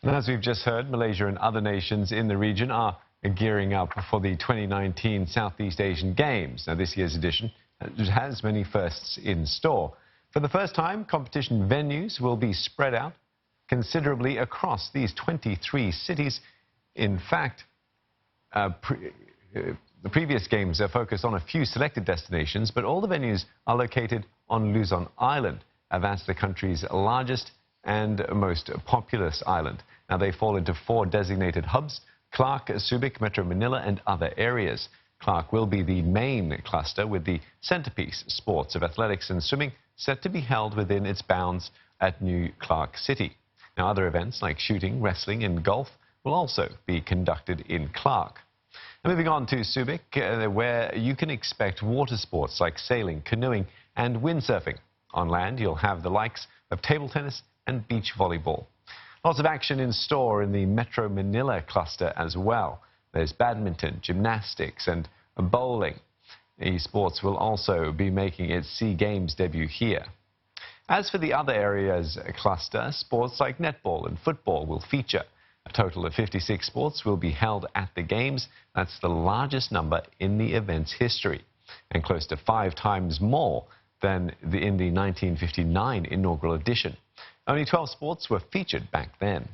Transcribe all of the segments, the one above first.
And as we've just heard, Malaysia and other nations in the region are gearing up for the 2019 Southeast Asian Games. Now, this year's edition has many firsts in store. For the first time, competition venues will be spread out considerably across these 23 cities. In fact, the previous games are focused on a few selected destinations, but all the venues are located on Luzon Island. That's the country's largest and most populous island. Now, they fall into 4 designated hubs: Clark, Subic, Metro Manila, and other areas. Clark will be the main cluster, with the centerpiece sports of athletics and swimming set to be held within its bounds at New Clark City. Now, other events like shooting, wrestling, and golf will also be conducted in Clark. Now, moving on to Subic, where you can expect water sports like sailing, canoeing, and windsurfing. On land, you'll have the likes of table tennis and beach volleyball. Lots of action in store in the Metro Manila cluster as well. There's badminton, gymnastics, and bowling. Esports will also be making its SEA Games debut here. As for the other areas cluster, sports like netball and football will feature. A total of 56 sports will be held at the Games. That's the largest number in the event's history, and close to 5 times more than in the 1959 inaugural edition. Only 12 sports were featured back then.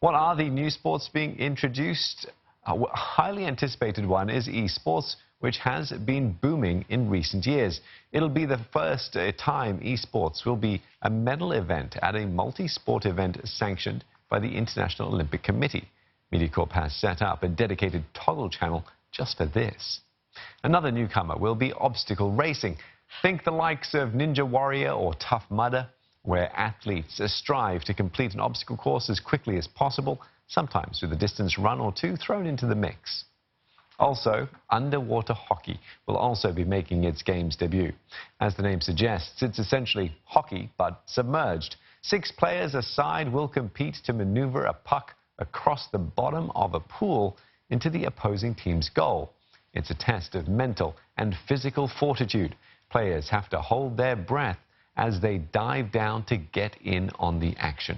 What are the new sports being introduced? A highly anticipated one is esports, which has been booming in recent years. It'll be the first time esports will be a medal event at a multi-sport event sanctioned by the International Olympic Committee. Mediacorp has set up a dedicated toggle channel just for this. Another newcomer will be obstacle racing. Think the likes of Ninja Warrior or Tough Mudder, where athletes strive to complete an obstacle course as quickly as possible, sometimes with a distance run or two thrown into the mix. Also, underwater hockey will also be making its Games debut. As the name suggests, it's essentially hockey, but submerged. 6 players a side will compete to maneuver a puck across the bottom of a pool into the opposing team's goal. It's a test of mental and physical fortitude. Players have to hold their breath as they dive down to get in on the action.